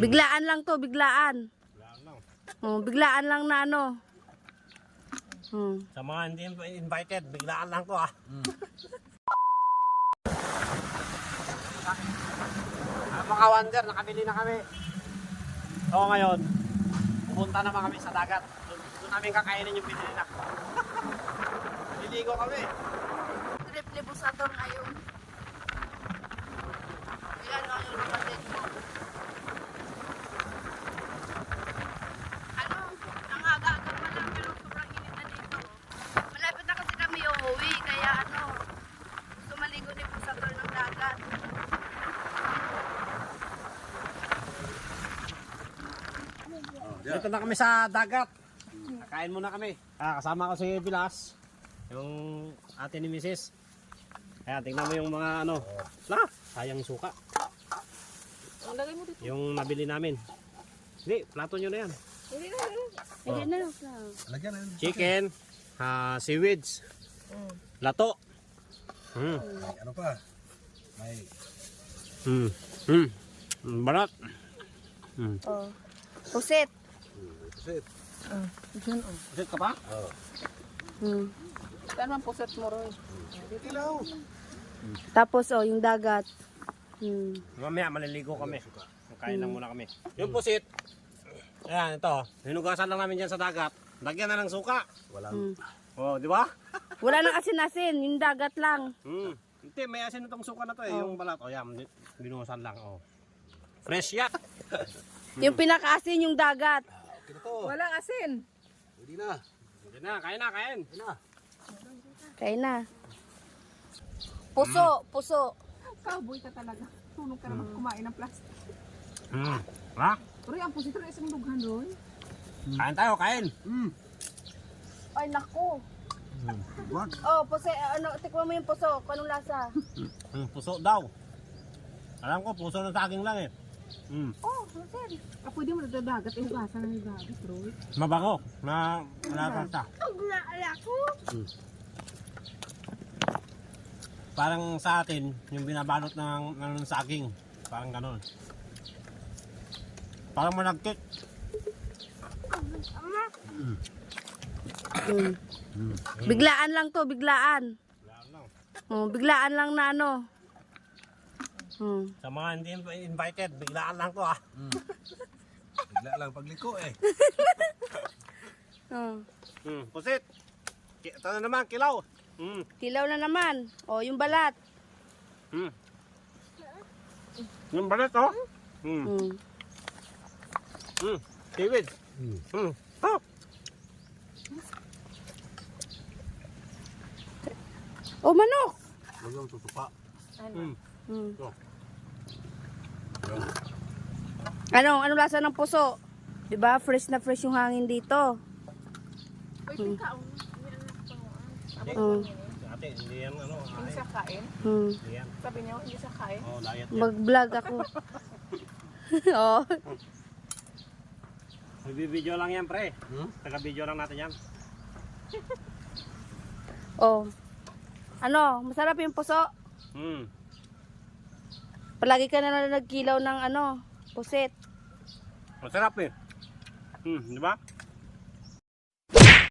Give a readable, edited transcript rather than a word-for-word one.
Biglaan lang to, biglaan. Biglaan lang. Biglaan lang na ano. Sa mga hindi invited, biglaan lang to ah. Mga wonder, nakabili na kami. So ngayon, pupunta naman kami sa dagat. Doon namin kakainin yung binili na. Liligo kami. Trip ni Busator ngayon. Ilan nga yung kapatid mo? Ano? Ang aga-aga pa lang pero sobrang init na dito. Malapit na kasi kami uuwi kaya ano, gusto maligo ni Busator ng dagat. Dito na kami sa dagat. Kakain muna kami. Kasama ko si Bilas. Yung ate ni Mrs. Ayan, tingnan mo yung mga ano. Sayang suka. Yung nabili namin. Hindi, plato nyo na yan. Hindi na. Chicken, seaweeds, lato. May ano pa? May Barat. Oh. Pusit. pusit. Pusit ka pa? Oo. Saan man pusit mo, Roy? Dito lang. Tapos yung dagat. Mamaya maliligo kami. Kain lang muna kami. Yung pusit. Ayan, ito. Hinugasan lang namin dyan sa dagat. Lagyan na ng suka. Walang Oh, di ba? Wala nang asin-asin, yung dagat lang. Hindi, may asin itong suka na to eh. Yung balat. O yan, binuhusan lang. Oh. Fresh yan. Yung pinakaasin yung dagat. okay na to. Walang asin. Hindi na. Hindi na, kain na, kain. Hindi na. Kaya na. Puso. Cowboy ka talaga. Tulog ka naman kumain ng plastic. Ha? Pero ang pusito na isang dughan doon. Kain tayo, kain. Ay, naku. What? Oh, puso, tikman mo yung puso. Kung anong lasa? Puso daw. Alam ko, puso ng saging lang eh. Oh, sir. Pwede mo nagdadagat. Hugasan na yung dagat, Roy. Mabango. Na malasa. Ala ko. Parang sa atin, yung binabalot ng saging. Parang ganon. Parang managkit. Biglaan lang to, biglaan. Wala lang. Biglaan lang na ano. Sa mga hindi invited, biglaan lang to ah. Bigla lang pagliko eh. Pusit. Ito na naman, kilaw. Kilaw na naman. Oh, yung balat. Yung balat oh. Seaweed. Oh. Oh, manok. Huwag yung tutupa. Anong lasa ng puso? 'Di ba? Fresh na fresh yung hangin dito. Uy, ikaw. Ate, hindi yan ano. Hindi siya kain. Hindi yan. Sabi niya, hindi siya kain. Oh, diet yan. Mag-vlog ako. Oh. Magbibideo lang yan, pre. Taga-video lang natin yan. Oh. Ano, masarap yung puso. Palagi ka na nagkilaw ng ano, pusit. Masarap eh. Di ba?